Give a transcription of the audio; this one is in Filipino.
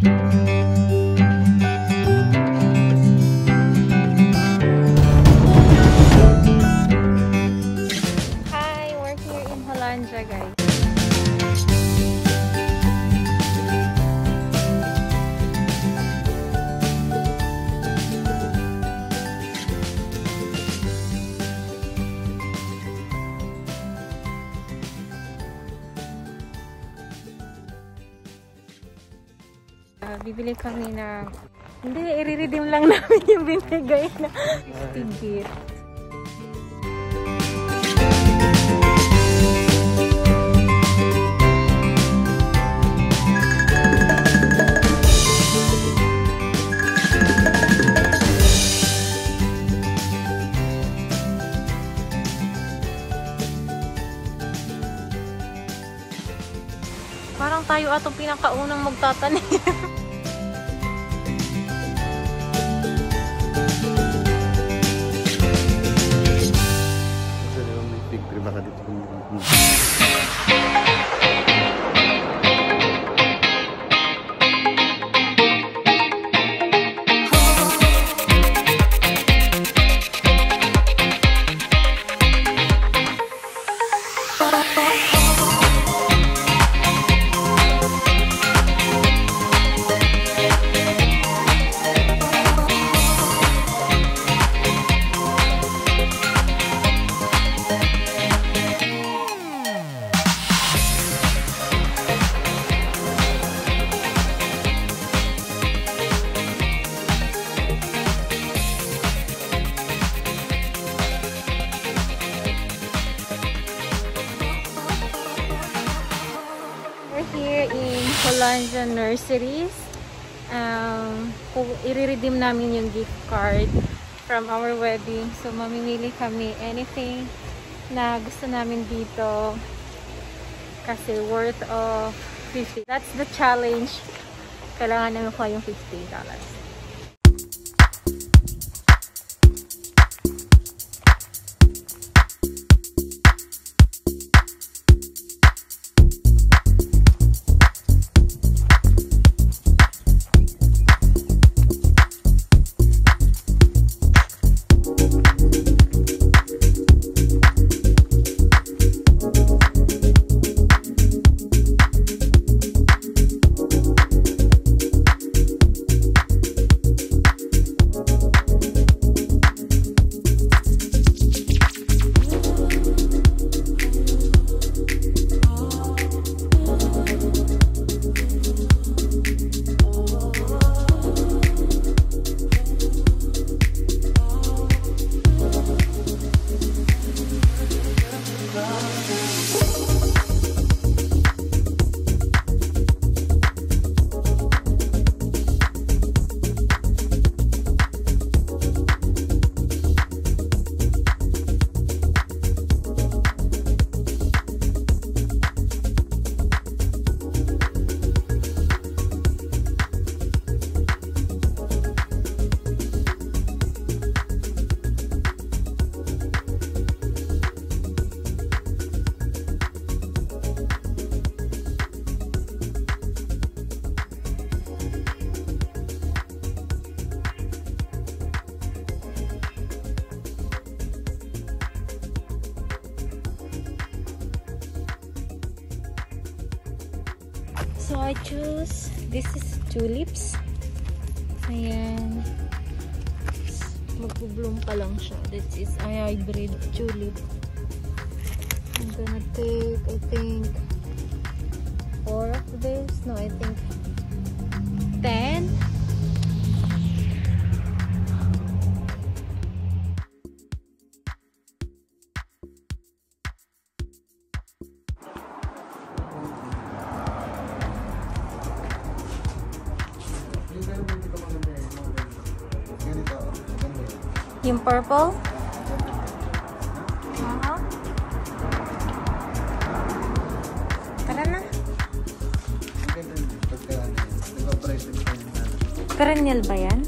Hi, we're here in Hollandra, guys. Bibili kami na, hindi, i-redeem lang namin yung binigay na ticket. Parang tayo atong pinakaunang magtatanim. Here in Hollandra Nurseries, i-redeem namin yung gift card from our wedding. So mamimili kami anything na gusto namin dito kasi worth of $50. That's the challenge. Kailangan namin ko yung $50. So I choose, this is tulips. Ayan. Mag-bloom pa lang siya. This is a hybrid tulip. I'm gonna take, I think, 4 of this. No, I think 10. Yung purple? Tara na. Perennial ba yan?